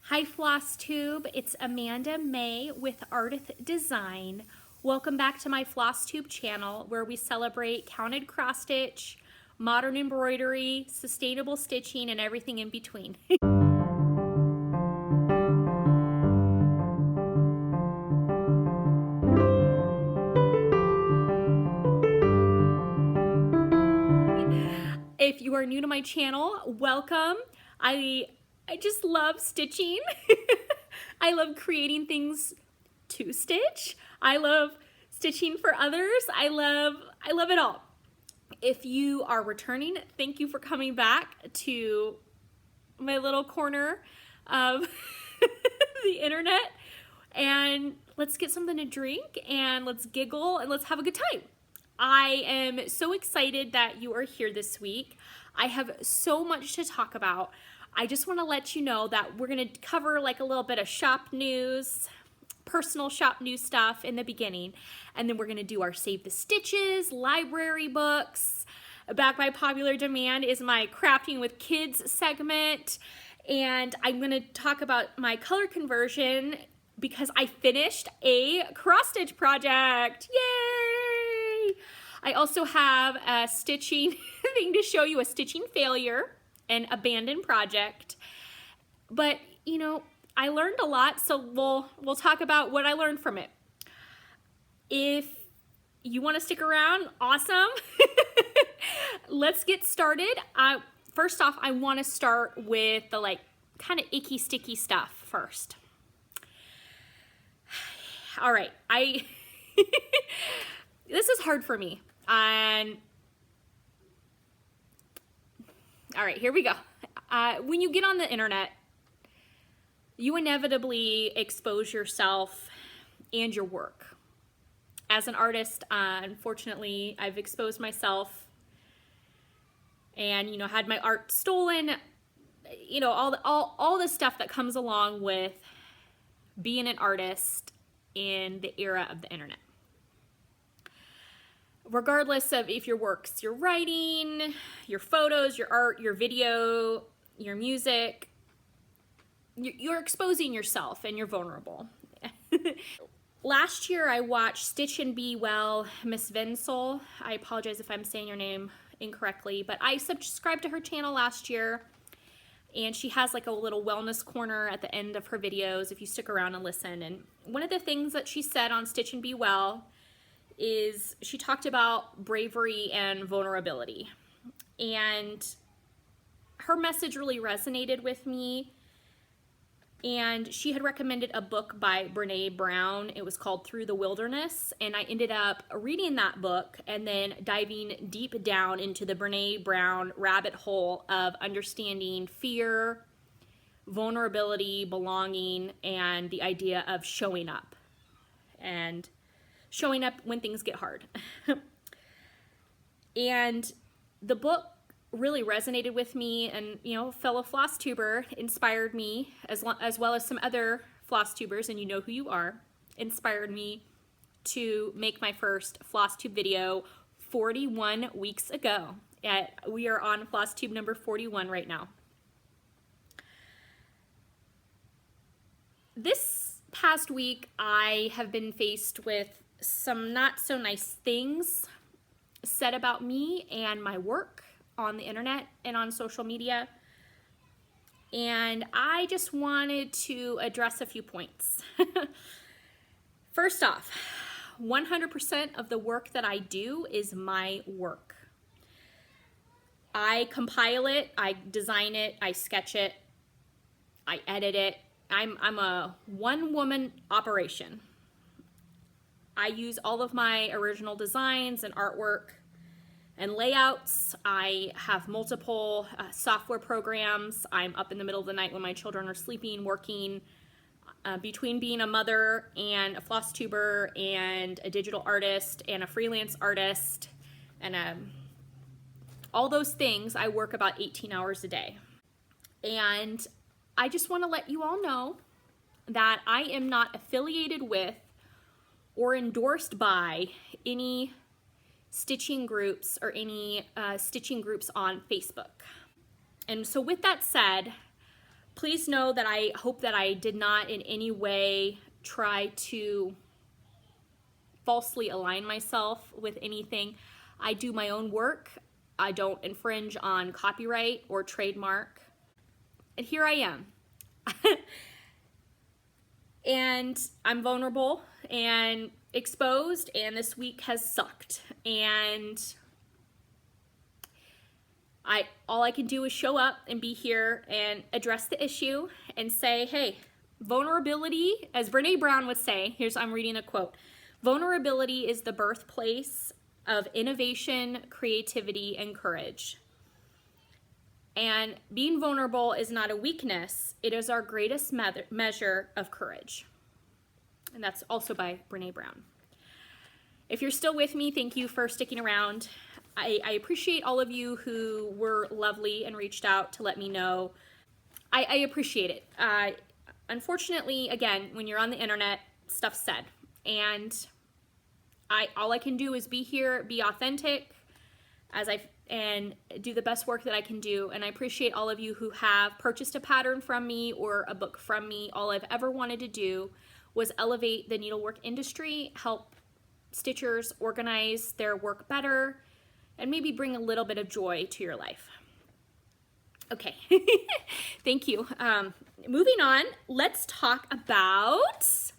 Hi Flosstube, it's Amanda Mae with Ardith Design. Welcome back to my Flosstube channel where we celebrate counted cross stitch, modern embroidery, sustainable stitching, and everything in between. If you are new to my channel, welcome. I just love stitching. I love creating things to stitch. I love stitching for others. I love it all. If you are returning, thank you for coming back to my little corner of the internet. And let's get something to drink and let's giggle and let's have a good time. I am so excited that you are here this week. I have so much to talk about. I just want to let you know that we're going to cover like a little bit of shop news, personal shop news stuff in the beginning, and then we're going to do our Save the Stitches, library books. Back by popular demand is my Crafting with Kids segment, and I'm going to talk about my color conversion because I finished a cross stitch project. Yay! I also have a stitching thing to show you, a stitching failure, an abandoned project. But you know, I learned a lot, so we'll talk about what I learned from it. If you want to stick around, awesome. Let's get started. First off, I want to start with the like kind of icky sticky stuff first. All right, this is hard for me. And all right, here we go. When you get on the internet, you inevitably expose yourself and your work. As an artist, unfortunately, I've exposed myself and, you know, had my art stolen, you know, all the stuff that comes along with being an artist in the era of the internet. Regardless of if your work's your writing, your photos, your art, your video, your music, you're exposing yourself and you're vulnerable. Last year I watched Stitch and Be Well, Miss Vinsel. I apologize if I'm saying your name incorrectly, but I subscribed to her channel last year, and she has like a little wellness corner at the end of her videos if you stick around and listen. And one of the things that she said on Stitch and Be Well is she talked about bravery and vulnerability. And her message really resonated with me. And she had recommended a book by Brene Brown. It was called Through the Wilderness. And I ended up reading that book and then diving deep down into the Brene Brown rabbit hole of understanding fear, vulnerability, belonging, and the idea of showing up. And showing up when things get hard. And the book really resonated with me, and you know, fellow floss tuber inspired me, as well as some other floss tubers, and you know who you are, inspired me to make my first floss tube video 41 weeks ago. We are on floss tube number 41 right now. This past week I have been faced with some not so nice things said about me and my work on the internet and on social media, and I just wanted to address a few points. First off, 100% of the work that I do is my work. I compile it, I design it, I sketch it, I edit it. I'm a one-woman operation. I use all of my original designs and artwork and layouts. I have multiple software programs. I'm up in the middle of the night when my children are sleeping, working between being a mother and a floss tuber and a digital artist and a freelance artist and all those things. I work about 18 hours a day. And I just want to let you all know that I am not affiliated with or endorsed by any stitching groups or any stitching groups on Facebook. And so with that said, please know that I hope that I did not in any way try to falsely align myself with anything. I do my own work. I don't infringe on copyright or trademark. And here I am. And I'm vulnerable and exposed, and this week has sucked. And all I can do is show up and be here and address the issue and say, hey, vulnerability, as Brene Brown would say, I'm reading a quote, vulnerability is the birthplace of innovation, creativity, and courage. And being vulnerable is not a weakness, it is our greatest measure of courage. And that's also by Brene Brown. If you're still with me, thank you for sticking around. I appreciate all of you who were lovely and reached out to let me know. I appreciate it. Unfortunately, again, when you're on the internet, stuff's said. And all I can do is be here, be authentic, and do the best work that I can do. And I appreciate all of you who have purchased a pattern from me or a book from me. All I've ever wanted to do was elevate the needlework industry, help stitchers organize their work better, and maybe bring a little bit of joy to your life. Okay, thank you. Moving on, let's talk about,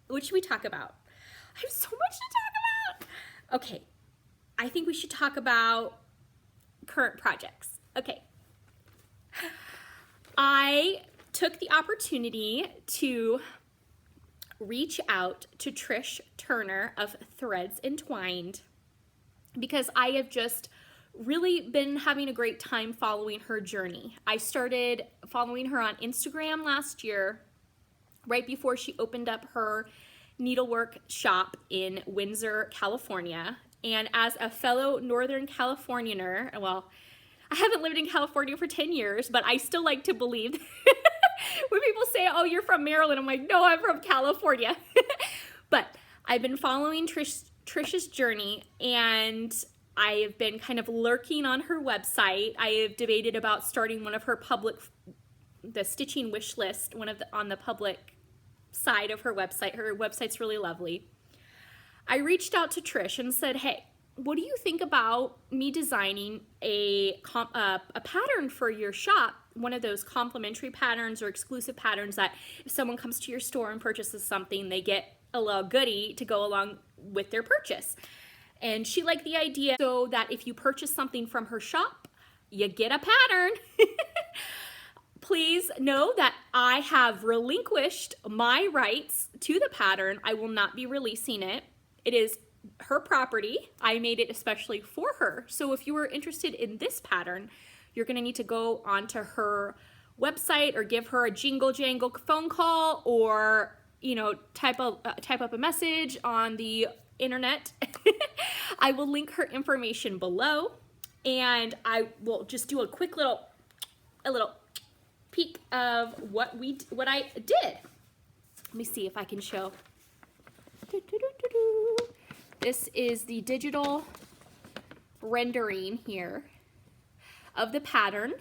what should we talk about? I have so much to talk about. Okay, I think we should talk about current projects. Okay. I took the opportunity to reach out to Trish Turner of Threads Entwined because I have just really been having a great time following her journey. I started following her on Instagram last year, right before she opened up her needlework shop in Windsor, California. And as a fellow Northern Californianer, well, I haven't lived in California for 10 years, but I still like to believe when people say, oh, you're from Maryland, I'm like, no, I'm from California. But I've been following Trish's journey, and I have been kind of lurking on her website. I have debated about starting one of her the stitching wish list, on the public side of her website. Her website's really lovely. I reached out to Trish and said, hey, what do you think about me designing a pattern for your shop, one of those complimentary patterns or exclusive patterns that if someone comes to your store and purchases something, they get a little goodie to go along with their purchase. And she liked the idea so that if you purchase something from her shop, you get a pattern. Please know that I have relinquished my rights to the pattern. I will not be releasing it. It is her property. I made it especially for her. So if you are interested in this pattern, you're going to need to go onto her website or give her a jingle jangle phone call, or type up a message on the internet. I will link her information below, and I will just do a quick little peek of what I did. Let me see if I can show. This is the digital rendering here of the pattern.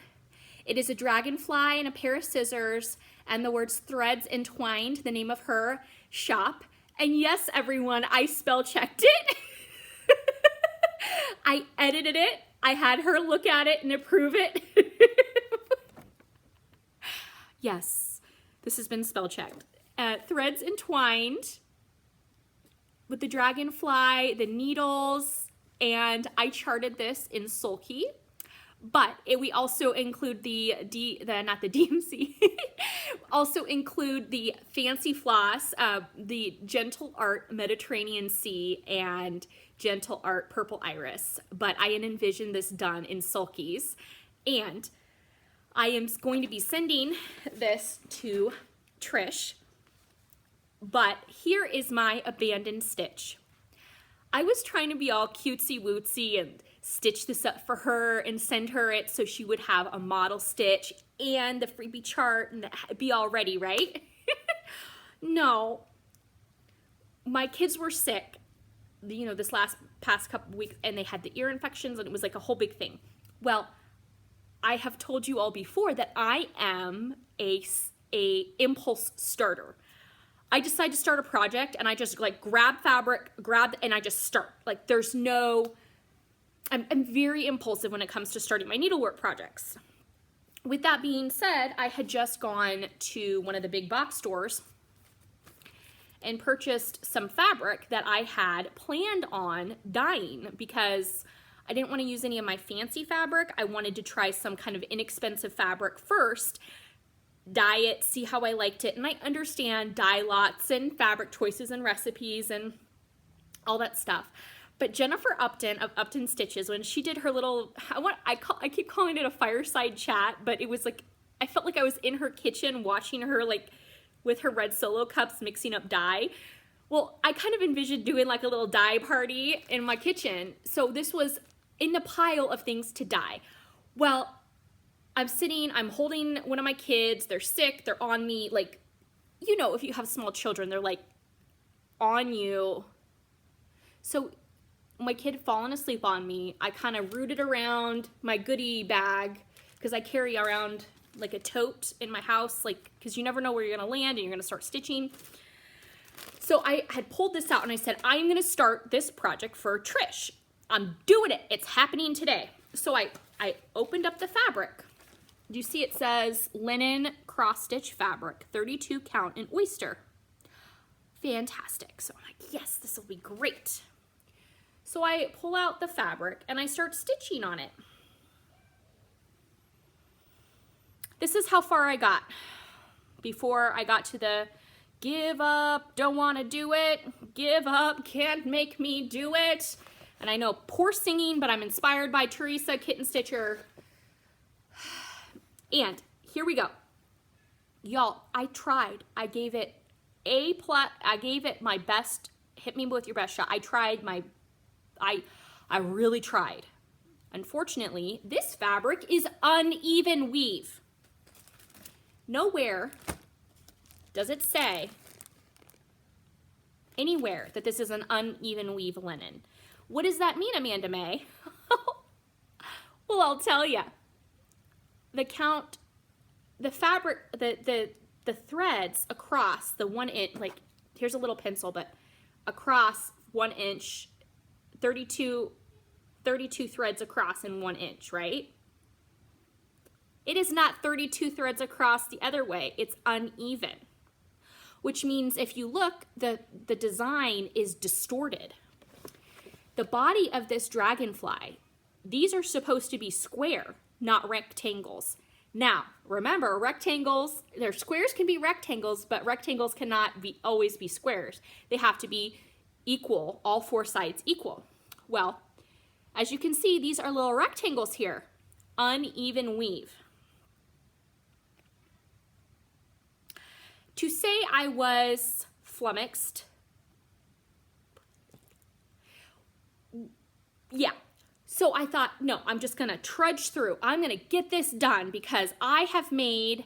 It is a dragonfly and a pair of scissors and the words Threads Entwined, the name of her shop. And yes, everyone, I spell checked it. I edited it. I had her look at it and approve it. Yes, this has been spell checked. Threads Entwined with the dragonfly, the needles, and I charted this in Sulky. But we also include not the DMC, also include the Fancy Floss, the Gentle Art Mediterranean Sea, and Gentle Art Purple Iris. But I envisioned this done in Sulkies, and I am going to be sending this to Trish. But here is my abandoned stitch. I was trying to be all cutesy wootsy and stitch this up for her and send her it so she would have a model stitch and the freebie chart and be all ready, right? No. My kids were sick, this past couple weeks, and they had the ear infections, and it was like a whole big thing. Well, I have told you all before that I am a impulse starter. I decide to start a project and I just like grab fabric, and I just start. Like there's no, I'm very impulsive when it comes to starting my needlework projects. With that being said, I had just gone to one of the big box stores and purchased some fabric that I had planned on dyeing because I didn't want to use any of my fancy fabric. I wanted to try some kind of inexpensive fabric first, dye it, see how I liked it. And I understand dye lots and fabric choices and recipes and all that stuff. But Jennifer Upton of Upton Stitches, when she did her little, I keep calling it a fireside chat, but it was like, I felt like I was in her kitchen watching her like with her red Solo cups mixing up dye. Well, I kind of envisioned doing like a little dye party in my kitchen. So this was in the pile of things to dye. Well, I'm holding one of my kids, they're sick, they're on me, like, you know, if you have small children, they're like on you. So my kid had fallen asleep on me. I kind of rooted around my goodie bag because I carry around like a tote in my house, like, because you never know where you're gonna land and you're gonna start stitching. So I had pulled this out and I said, I'm gonna start this project for Trish. I'm doing it, it's happening today. So I opened up the fabric. Do you see it says linen cross stitch fabric, 32 count in oyster. Fantastic. So I'm like, yes, this will be great. So I pull out the fabric and I start stitching on it. This is how far I got before I got to the give up, don't want to do it, give up, can't make me do it. And I know, poor singing, but I'm inspired by Teresa Kitten Stitcher. And here we go. Y'all, I tried. I gave it I gave it my best, hit me with your best shot. I tried I really tried. Unfortunately, this fabric is uneven weave. Nowhere does it say anywhere that this is an uneven weave linen. What does that mean, Amanda Mae? Well, I'll tell you. The fabric, the threads across the 1 inch, like here's a little pencil, but across 1 inch, 32 threads across in 1 inch, right? It is not 32 threads across the other way. It's uneven, which means if you look, the design is distorted. The body of this dragonfly, these are supposed to be square, not rectangles. Now, remember, rectangles, their squares can be rectangles, but rectangles cannot always be squares. They have to be equal, all four sides equal. Well, as you can see, these are little rectangles here. Uneven weave. To say I was flummoxed, yeah. So I thought, no, I'm just gonna trudge through. I'm gonna get this done because I have made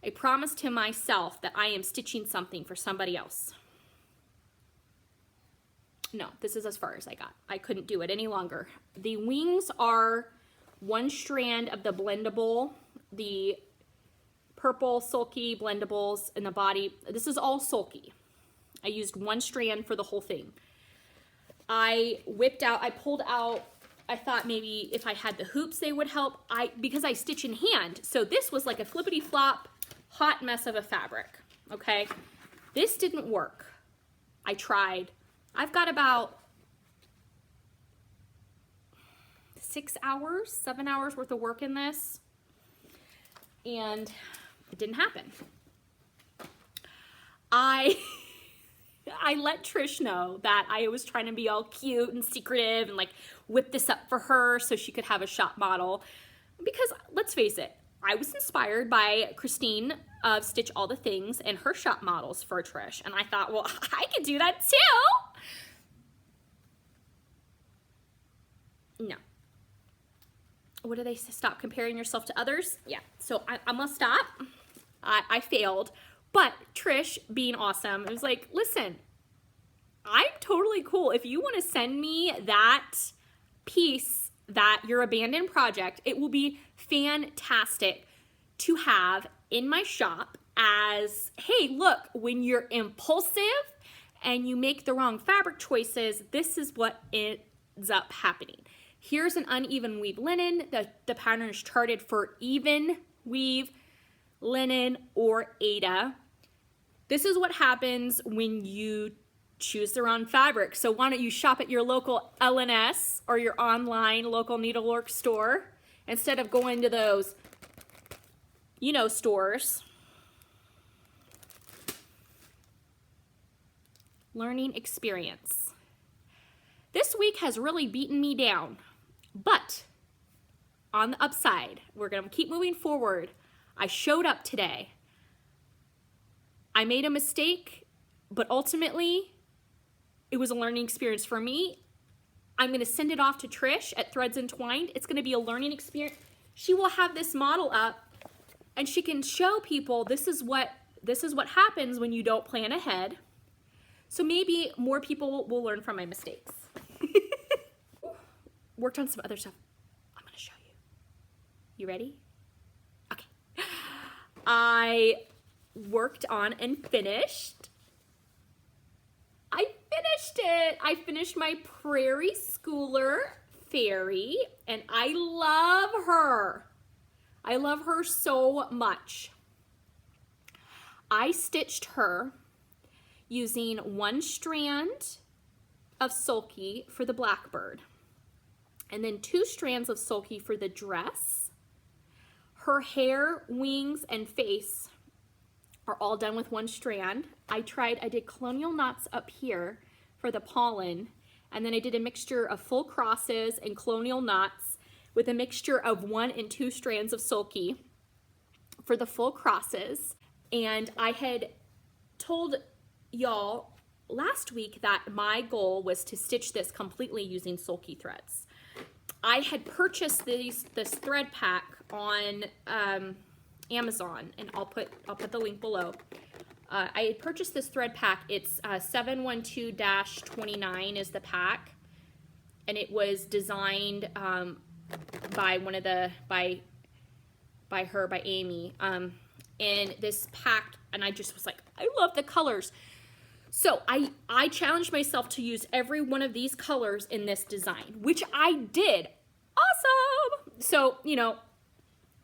a promise to myself that I am stitching something for somebody else. No, this is as far as I got. I couldn't do it any longer. The wings are one strand of the blendable, the purple Sulky blendables, in the body. This is all Sulky. I used one strand for the whole thing. I pulled out, I thought maybe if I had the hoops they would help, because I stitch in hand. So this was like a flippity flop, hot mess of a fabric, okay? This didn't work. I tried. I've got about 6 hours, 7 hours worth of work in this, and it didn't happen. I let Trish know that I was trying to be all cute and secretive and like whip this up for her so she could have a shop model. Because let's face it, I was inspired by Christine of Stitch All the Things and her shop models for Trish. And I thought, well, I could do that too. No. What do they say? Stop comparing yourself to others? Yeah, so I'm gonna stop. I failed. But Trish, being awesome, was like, listen, I'm totally cool. If you want to send me that piece that your abandoned project, it will be fantastic to have in my shop as, hey, look, when you're impulsive and you make the wrong fabric choices, this is what ends up happening. Here's an uneven weave linen. The pattern is charted for even weave linen or Aida. This is what happens when you choose the wrong fabric. So why don't you shop at your local LNS or your online local needlework store instead of going to those, you know, stores. Learning experience. This week has really beaten me down, but on the upside, we're gonna keep moving forward. I showed up today. I made a mistake, but ultimately, it was a learning experience for me. I'm gonna send it off to Trish at Threads Entwined. It's gonna be a learning experience. She will have this model up and she can show people this is what happens when you don't plan ahead. So maybe more people will learn from my mistakes. Worked on some other stuff. I'm gonna show you. You ready? Okay. I worked on and finished. I finished it. I finished my Prairie Schooler Fairy, and I love her. I love her so much. I stitched her using one strand of Sulky for the blackbird, and then 2 strands of Sulky for the dress. Her hair, wings, and face are all done with 1 strand. I did colonial knots up here for the pollen, and then I did a mixture of full crosses and colonial knots with a mixture of 1 and 2 strands of Sulky for the full crosses. And I had told y'all last week that my goal was to stitch this completely using Sulky threads. I had purchased this thread pack on Amazon, and I'll put the link below. I had purchased this thread pack. It's 712-29 is the pack, and it was designed by Amy. And this pack, and I just was like, I love the colors. So I challenged myself to use every one of these colors in this design, which I did. Awesome! So, you know,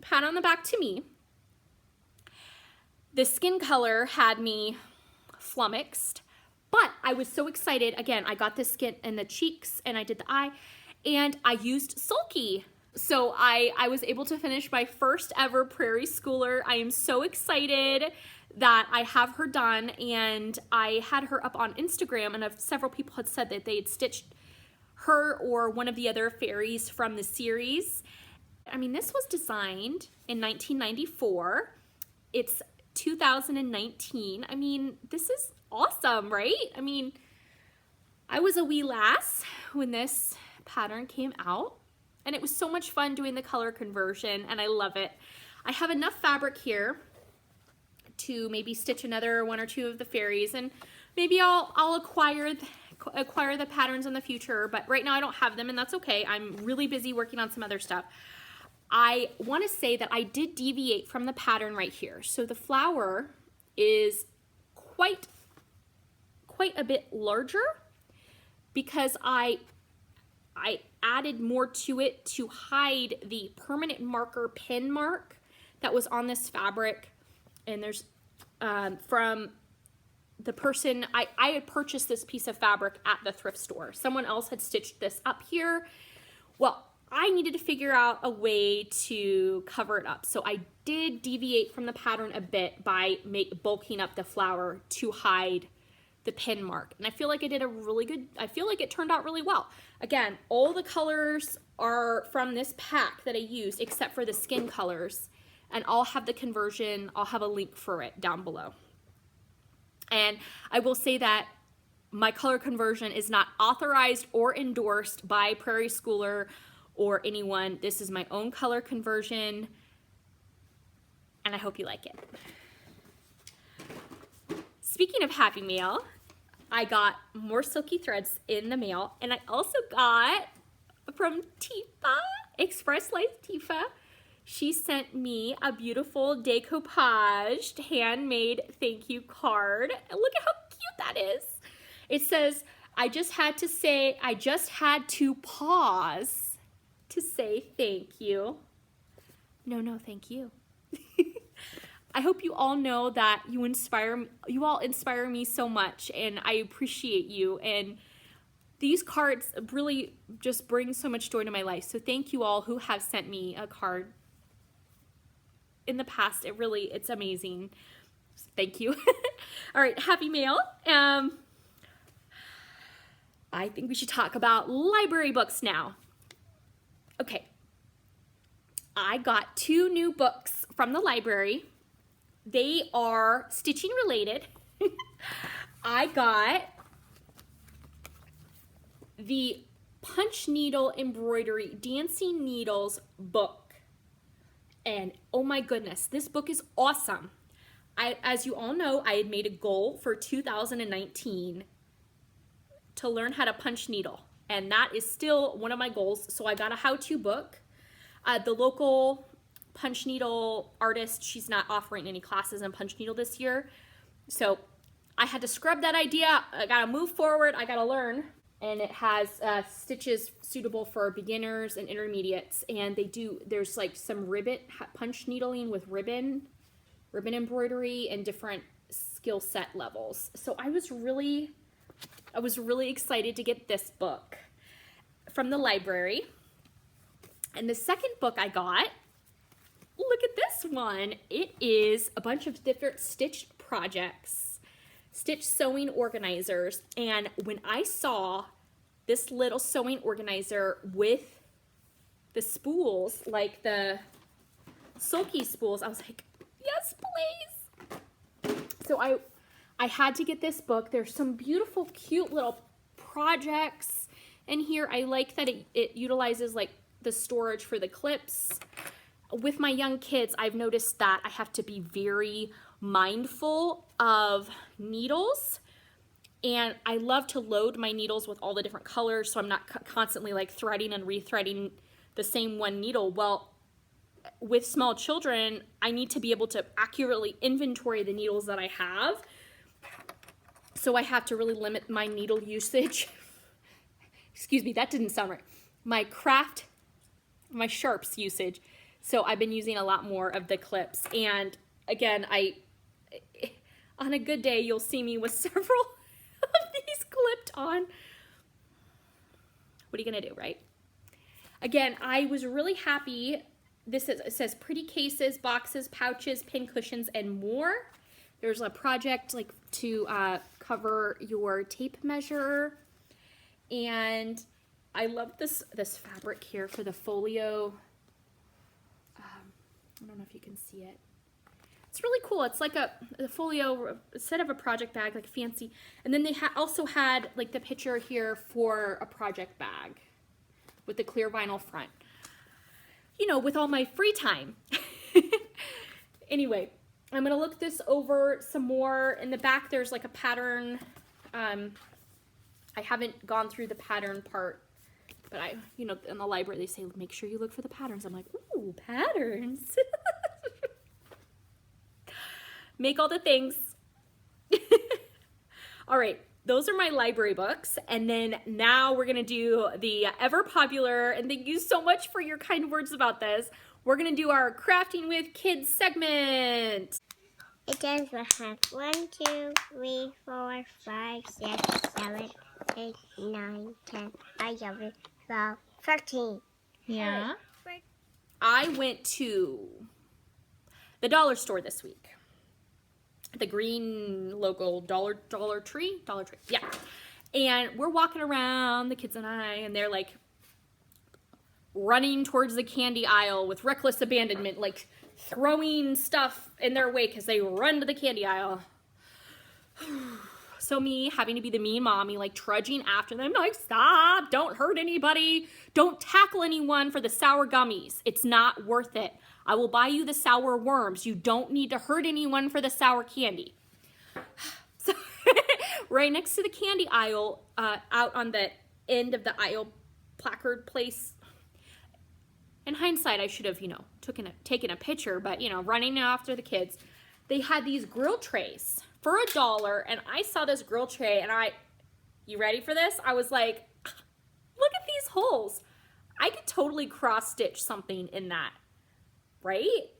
pat on the back to me. The skin color had me flummoxed, but I was so excited. Again, I got the skin in the cheeks and I did the eye, and I used Sulky. So I was able to finish my first ever Prairie Schooler. I am so excited that I have her done, and I had her up on Instagram, and several people had said that they had stitched her or one of the other fairies from the series. I mean, this was designed in 1994. It's 2019. I mean, this is awesome, right? I mean, I was a wee lass when this pattern came out, and it was so much fun doing the color conversion, and I love it. I have enough fabric here to maybe stitch another 1 or 2 of the fairies, and maybe I'll acquire the patterns in the future, but right now I don't have them, and that's okay. I'm really busy working on some other stuff. I want to say that I did deviate from the pattern right here. So the flower is quite a bit larger because I added more to it to hide the permanent marker pin mark that was on this fabric. And there's from the person, I had purchased this piece of fabric at the thrift store. Someone else had stitched this up here. Well, I needed to figure out a way to cover it up. So I did deviate from the pattern a bit by bulking up the flower to hide the pin mark. And I feel like I did I feel like it turned out really well. Again, all the colors are from this pack that I used except for the skin colors. And I'll have the conversion, I'll have a link for it down below. And I will say that my color conversion is not authorized or endorsed by Prairie Schooler or anyone. This is my own color conversion, and I hope you like it. Speaking of Happy Mail, I got more Sulky threads in the mail, and I also got from Tifa, Express Life Tifa. She sent me a beautiful decoupaged handmade thank you card. And look at how cute that is. It says, I just had to pause to say thank you. No, thank you. I hope you all know that you all inspire me so much, and I appreciate you. And these cards really just bring so much joy to my life. So thank you all who have sent me a card in the past. It's amazing. Thank you. All right, happy mail. I think we should talk about library books now. Okay. I got 2 new books from the library. They are stitching related. I got the Punch Needle Embroidery Dancing Needles book. And oh my goodness, this book is awesome. As you all know, I had made a goal for 2019 to learn how to punch needle. And that is still one of my goals. So I got a how-to book. The local punch needle artist, she's not offering any classes in punch needle this year. So I had to scrub that idea. I gotta move forward, I gotta learn. And it has stitches suitable for beginners and intermediates. And there's like some ribbon, punch needling with ribbon embroidery and different skill set levels. So I was really excited to get this book from the library. And the second book I got, look at this one. It is a bunch of different stitch projects, stitch sewing organizers. And when I saw this little sewing organizer with the spools, like the Sulky spools, I was like, yes, please. So I had to get this book. There's some beautiful, cute little projects in here. I like that it utilizes like the storage for the clips. With my young kids, I've noticed that I have to be very mindful of needles, and I love to load my needles with all the different colors so I'm not constantly like threading and rethreading the same one needle. Well, with small children, I need to be able to accurately inventory the needles that I have, so I have to really limit my needle usage. Excuse me, that didn't sound right. My sharps usage. So I've been using a lot more of the clips. And again, on a good day, you'll see me with several of these clipped on. What are you gonna do, right? Again, I was really happy. It says pretty cases, boxes, pouches, pin cushions, and more. There's a project like to cover your tape measure. And I love this fabric here for the folio. I don't know if you can see it. It's really cool. It's like a folio instead of a project bag, like fancy. And then they also had like the picture here for a project bag with the clear vinyl front. You know, with all my free time. Anyway, I'm gonna look this over some more. In the back, there's like a pattern. I haven't gone through the pattern part, but in the library, they say, make sure you look for the patterns. I'm like, ooh, patterns. Make all the things. All right, those are my library books. And then now we're gonna do the ever popular, and thank you so much for your kind words about this. We're gonna do our Crafting with Kids segment. It does have 1, 2, 3, 4, 5, 6, 7, 8, 9, 10, 11, 12, 13. Yeah. I went to the dollar store this week. The green local Dollar Tree. Yeah. And we're walking around, the kids and I, and they're like running towards the candy aisle with reckless abandonment, like throwing stuff in their way because they run to the candy aisle. So me having to be the mean mommy, like trudging after them, like, stop, don't hurt anybody, don't tackle anyone for the sour gummies. It's not worth it. I will buy you the sour worms. You don't need to hurt anyone for the sour candy. So right next to the candy aisle, out on the end of the aisle placard place. In hindsight, I should have, you know, taken a picture, but, you know, running after the kids. They had these grill trays for $1, and I saw this grill tray, and you ready for this? I was like, look at these holes. I could totally cross-stitch something in that, right?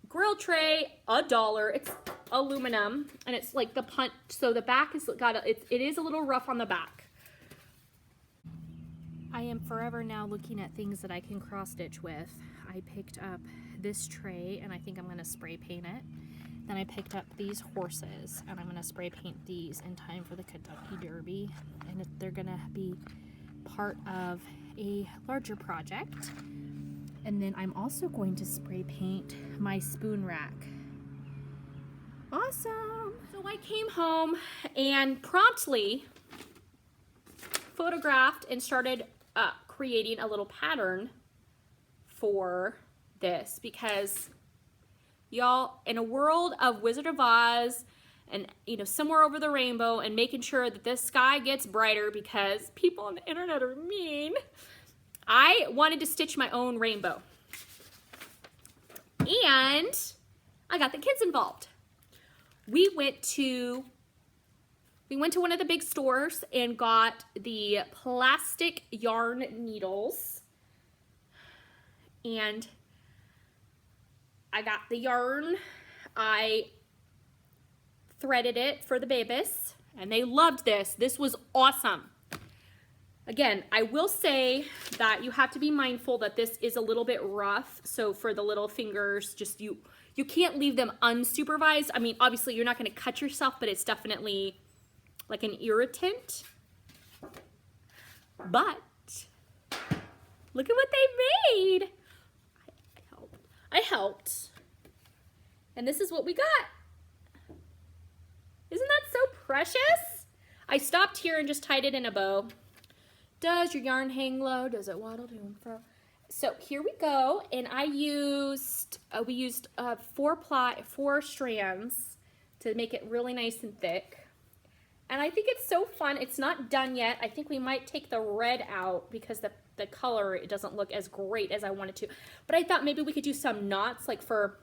Grill tray, $1. It's aluminum, and it's like the punch, so the back is it is a little rough on the back. I am forever now looking at things that I can cross-stitch with. I picked up this tray, and I think I'm going to spray paint it. Then I picked up these horses, and I'm going to spray paint these in time for the Kentucky Derby, and they're going to be part of a larger project. And then I'm also going to spray paint my spoon rack. Awesome! So I came home and promptly photographed and started creating a little pattern for this, because y'all, in a world of Wizard of Oz and, you know, somewhere over the rainbow, and making sure that this sky gets brighter because people on the internet are mean, I wanted to stitch my own rainbow. And I got the kids involved. We went to one of the big stores and got the plastic yarn needles. And I got the yarn. I threaded it for the babies, and they loved this. This was awesome. Again, I will say that you have to be mindful that this is a little bit rough. So for the little fingers, just you can't leave them unsupervised. I mean, obviously you're not going to cut yourself, but it's definitely like an irritant. But look at what they made. I helped. And this is what we got. Isn't that so precious? I stopped here and just tied it in a bow. Does your yarn hang low? Does it waddle to and fro? So here we go. And I used, we used 4 strands to make it really nice and thick. And I think it's so fun. It's not done yet. I think we might take the red out because the color, it doesn't look as great as I wanted to. But I thought maybe we could do some knots, like for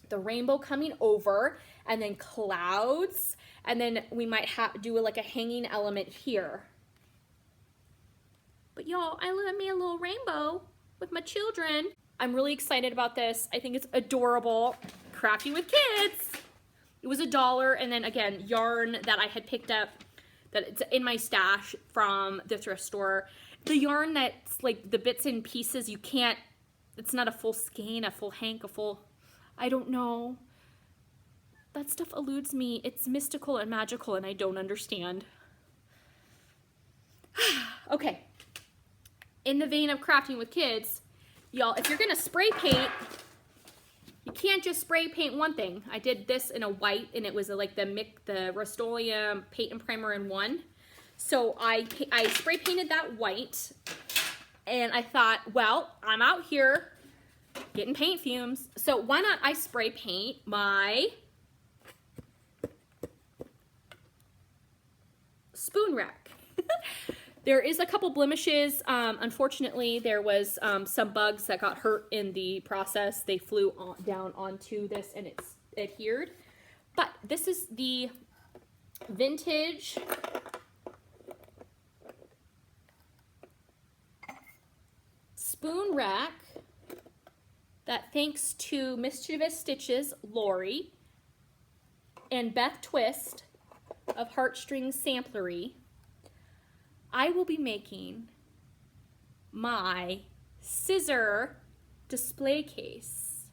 the rainbow coming over, and then clouds, and then we might do like a hanging element here. But y'all, I love me a little rainbow with my children. I'm really excited about this. I think it's adorable. Crafting with kids. It was $1, and then again, yarn that I had picked up that it's in my stash from the thrift store. The yarn that's like the bits and pieces, you can't, it's not a full skein, a full hank, a full, I don't know. That stuff eludes me. It's mystical and magical, and I don't understand. Okay. In the vein of crafting with kids, y'all, if you're gonna spray paint, you can't just spray paint one thing. I did this in a white, and it was like the Rust-Oleum paint and primer in one. So I spray painted that white, and I thought, well, I'm out here getting paint fumes, so why not I spray paint my spoon rack. There is a couple blemishes. Unfortunately, there was some bugs that got hurt in the process. They flew down onto this, and it's adhered. But this is the vintage spoon rack that, thanks to Mischievous Stitches, Lori, and Beth Twist of Heartstrings Samplery, I will be making my scissor display case.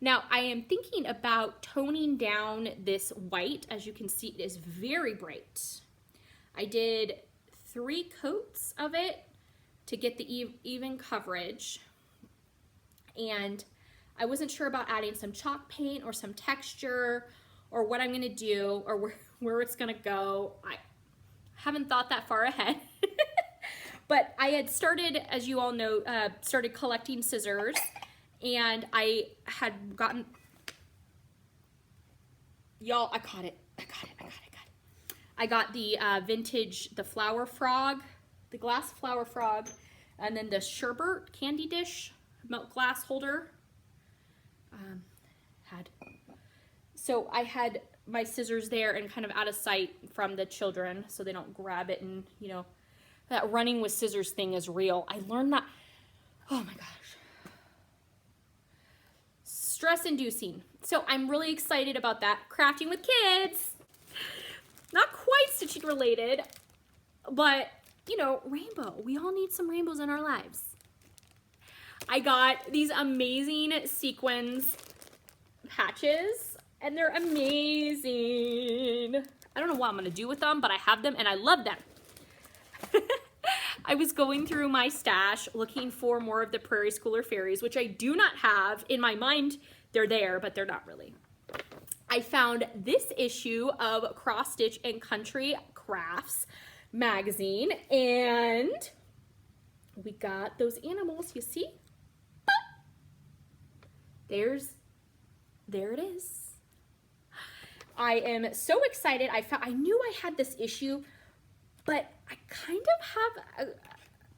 Now, I am thinking about toning down this white. As you can see, it is very bright. I did 3 coats of it to get the even coverage, and I wasn't sure about adding some chalk paint or some texture or what I'm gonna do or where it's gonna go. I haven't thought that far ahead. But I had started, as you all know, started collecting scissors, and I had gotten, y'all, I caught it. I got the vintage, the flower frog, the glass flower frog, and then the sherbet candy dish milk glass holder. So I had my scissors there and kind of out of sight from the children so they don't grab it, and you know, that running with scissors thing is real. I learned that, oh my gosh. Stress inducing. So I'm really excited about that. Crafting with kids. Not quite stitching related, but you know, rainbow. We all need some rainbows in our lives. I got these amazing sequins patches and they're amazing. I don't know what I'm gonna do with them, but I have them and I love them. I was going through my stash looking for more of the Prairie Schooler Fairies, which I do not have. In my mind, they're there, but they're not really. I found this issue of Cross Stitch and Country Crafts magazine, and we got those animals, you see? There it is. I am so excited. I knew I had this issue, but I kind of have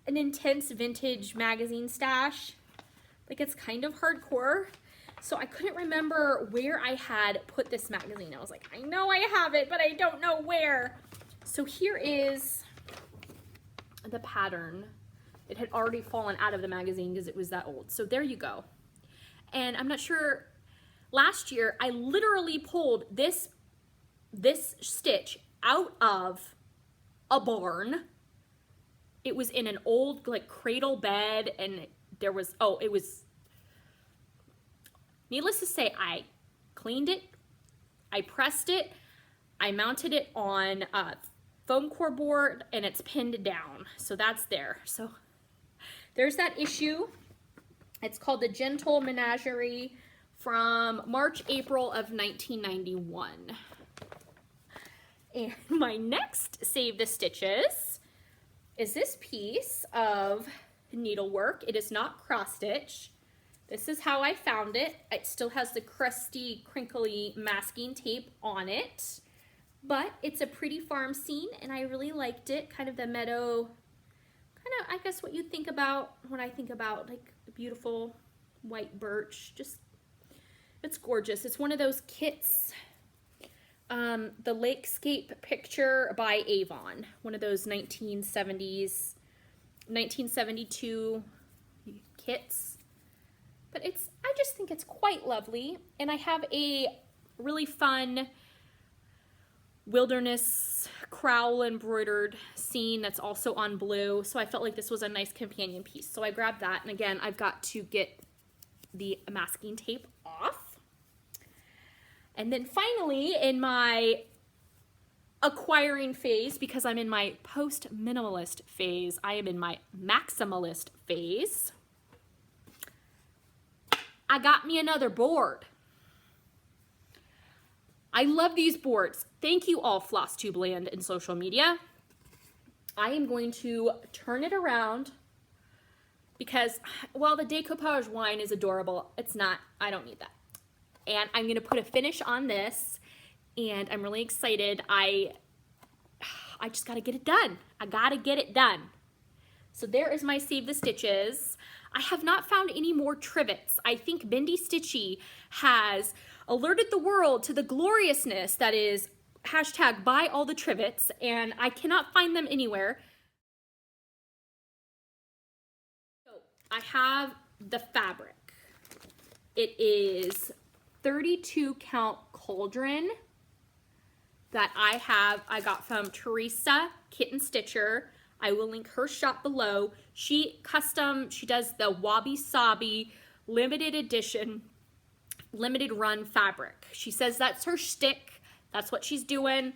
an intense vintage magazine stash. Like, it's kind of hardcore. So I couldn't remember where I had put this magazine. I was like, I know I have it, but I don't know where. So here is the pattern. It had already fallen out of the magazine because it was that old. So there you go. And I'm not sure, last year I literally pulled this stitch out of a barn. It was in an old like cradle bed, and there was, needless to say, I cleaned it, I pressed it, I mounted it on a foam core board, and it's pinned down. So that's there. So there's that issue. It's called the Gentle Menagerie from March, April of 1991. And my next Save the Stitches is this piece of needlework. It is not cross stitch. This is how I found it. It still has the crusty, crinkly masking tape on it, but it's a pretty farm scene and I really liked it. Kind of the meadow, kind of, I guess what you think about when I think about like the beautiful white birch. Just, it's gorgeous. It's one of those kits, the Lakescape Picture by Avon, one of those 1970s, 1972 kits. But I just think it's quite lovely. And I have a really fun wilderness crowl embroidered scene that's also on blue. So I felt like this was a nice companion piece. So I grabbed that. And again, I've got to get the masking tape off. And then finally, in my acquiring phase, because I'm in my post-minimalist phase, I am in my maximalist phase. I got me another board. I love these boards. Thank you all, Flosstube Land and social media. I am going to turn it around because while the decoupage wine is adorable, it's not, I don't need that. And I'm gonna put a finish on this and I'm really excited. I just gotta get it done. I gotta get it done. So there is my Save the Stitches. I have not found any more trivets. I think Bendy Stitchy has alerted the world to the gloriousness that is hashtag buy all the trivets, and I cannot find them anywhere. So I have the fabric. It is 32 count Cauldron that I got from Teresa Kitten Stitcher. I will link her shop below. She does the Wabi Sabi limited edition, limited run fabric. She says that's her shtick. That's what she's doing.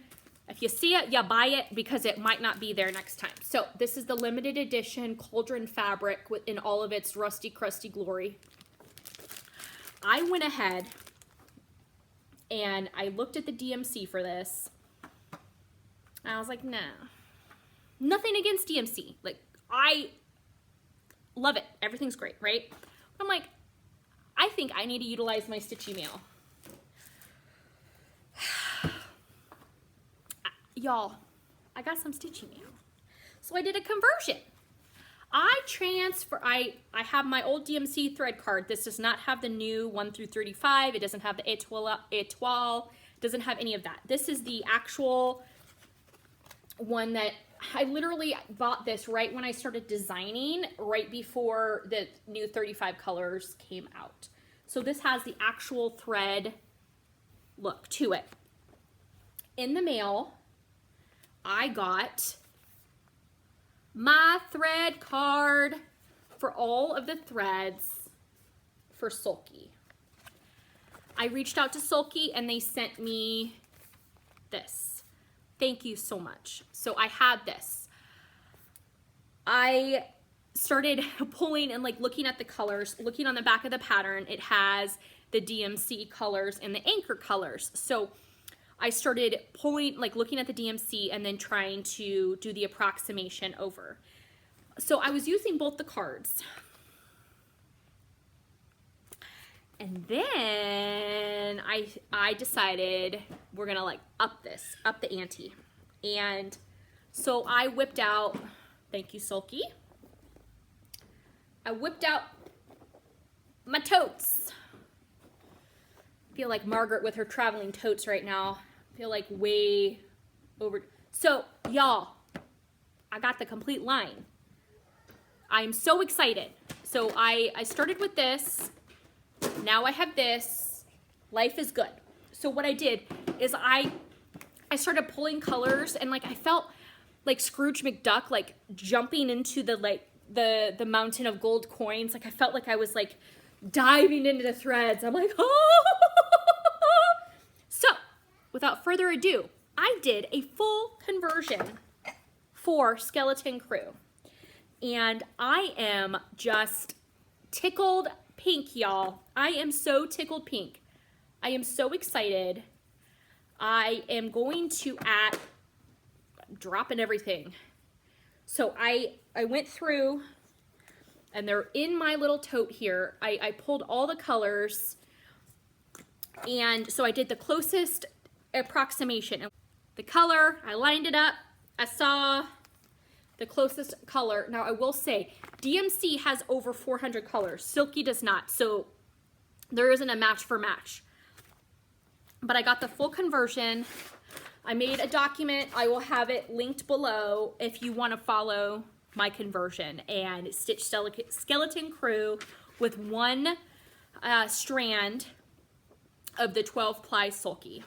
If you see it, you buy it because it might not be there next time. So this is the limited edition Cauldron fabric in all of its rusty, crusty glory. I went ahead and I looked at the DMC for this. And I was like, nah. Nothing against DMC. Like, I love it. Everything's great, right? I'm like, I think I need to utilize my stitchy mail. Y'all, I got some stitching now. So I did a conversion. I have my old DMC thread card. This does not have the new 1 through 35. It doesn't have the étoile. It doesn't have any of that. This is the actual one that I literally bought this right when I started designing, right before the new 35 colors came out. So this has the actual thread look to it. In the mail, I got my thread card for all of the threads for Sulky. I reached out to Sulky and they sent me this. Thank you so much. So I had this. I started pulling and like looking at the colors, looking on the back of the pattern. It has the DMC colors and the anchor colors. So I started pulling, like looking at the DMC and then trying to do the approximation over. So I was using both the cards. And then I decided we're gonna like up the ante. And so I whipped out, thank you Sulky, I whipped out my totes. I feel like Margaret with her traveling totes right now. I feel like way over. So y'all, I got the complete line. I'm so excited. So I started with this. Now I have this. Life is good. So what I did is I started pulling colors and like I felt like Scrooge McDuck like jumping into the mountain of gold coins. Like I felt like I was like diving into the threads. I'm like, oh. So without further ado, I did a full conversion for Skeleton Crew. And I am just tickled pink, y'all. I am so tickled pink. I am so excited. I am going to add, dropping everything. So I went through, and they're in my little tote here. I pulled all the colors, and so I did the closest approximation. The color, I lined it up. I saw the closest color. Now I will say, DMC has over 400 colors. Sulky does not, so there isn't a match for match. But I got the full conversion. I made a document. I will have it linked below if you want to follow my conversion and stitch Skeleton Crew with one strand of the 12-ply Sulky.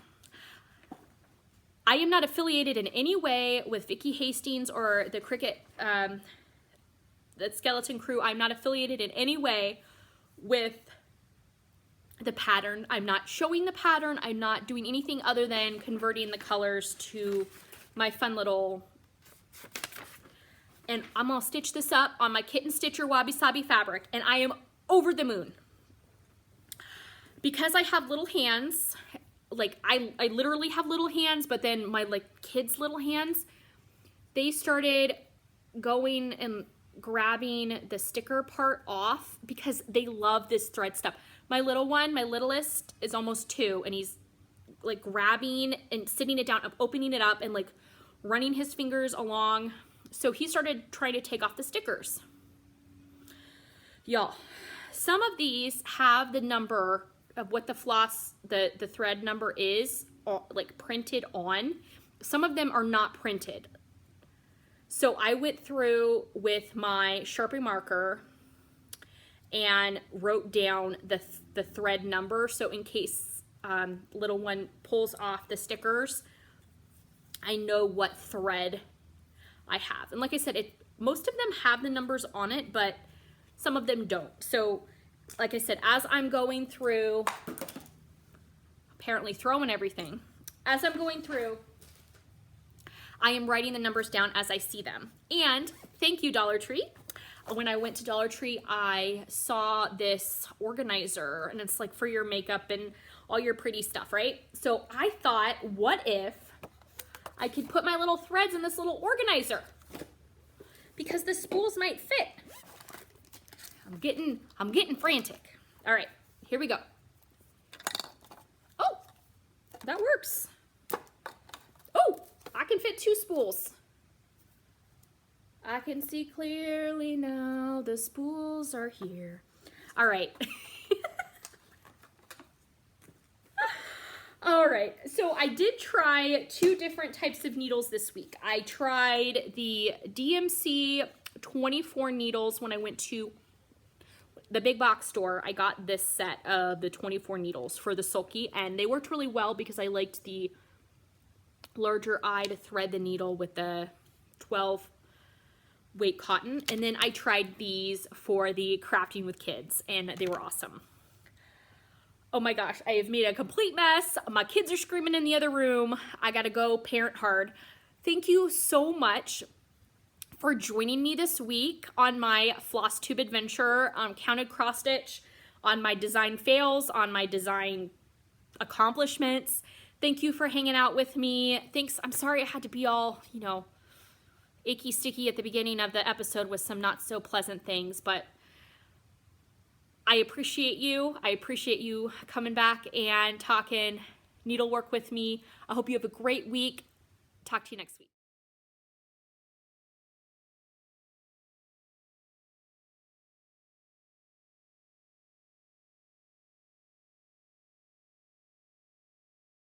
I am not affiliated in any way with Vicki Hastings or the Cricket, the Skeleton Crew. I'm not affiliated in any way with the pattern. I'm not showing the pattern. I'm not doing anything other than converting the colors to my fun little, and I'm gonna stitch this up on my Kitten Stitcher Wabi Sabi fabric, and I am over the moon. Because I have little hands, like I literally have little hands, but then my like kids' little hands, they started going and grabbing the sticker part off because they love this thread stuff. My little one, my littlest, is almost 2, and he's like grabbing and sitting it down, opening it up and like running his fingers along. So he started trying to take off the stickers. Y'all, some of these have the number of what the thread number is like printed on. Some of them are not printed. So I went through with my Sharpie marker and wrote down the thread number, so in case little one pulls off the stickers, I know what thread I have. And like I said, most of them have the numbers on it, but some of them don't. So like I said, as I'm going through, apparently throwing everything, as I'm going through, I am writing the numbers down as I see them. And thank you, Dollar Tree. When I went to Dollar Tree, I saw this organizer, and it's like for your makeup and all your pretty stuff, right? So I thought, what if I could put my little threads in this little organizer? Because the spools might fit. I'm getting frantic. All right, here we go. Oh, that works. Oh, I can fit 2 spools. I can see clearly now, the spools are here. All right. All right, so I did try 2 different types of needles this week. I tried the DMC 24 needles when I went to the big box store. I got this set of the 24 needles for the Sulky, and they worked really well because I liked the larger eye to thread the needle with the 12 weight cotton. And then I tried these for the crafting with kids, and they were awesome. Oh my gosh, I have made a complete mess. My kids are screaming in the other room. I gotta go parent hard. Thank you so much for joining me this week on my Flosstube adventure, counted cross stitch, on my design fails, on my design accomplishments. Thank you for hanging out with me. Thanks. I'm sorry I had to be all, you know, icky sticky at the beginning of the episode with some not so pleasant things, but I appreciate you. I appreciate you coming back and talking needlework with me. I hope you have a great week. Talk to you next week.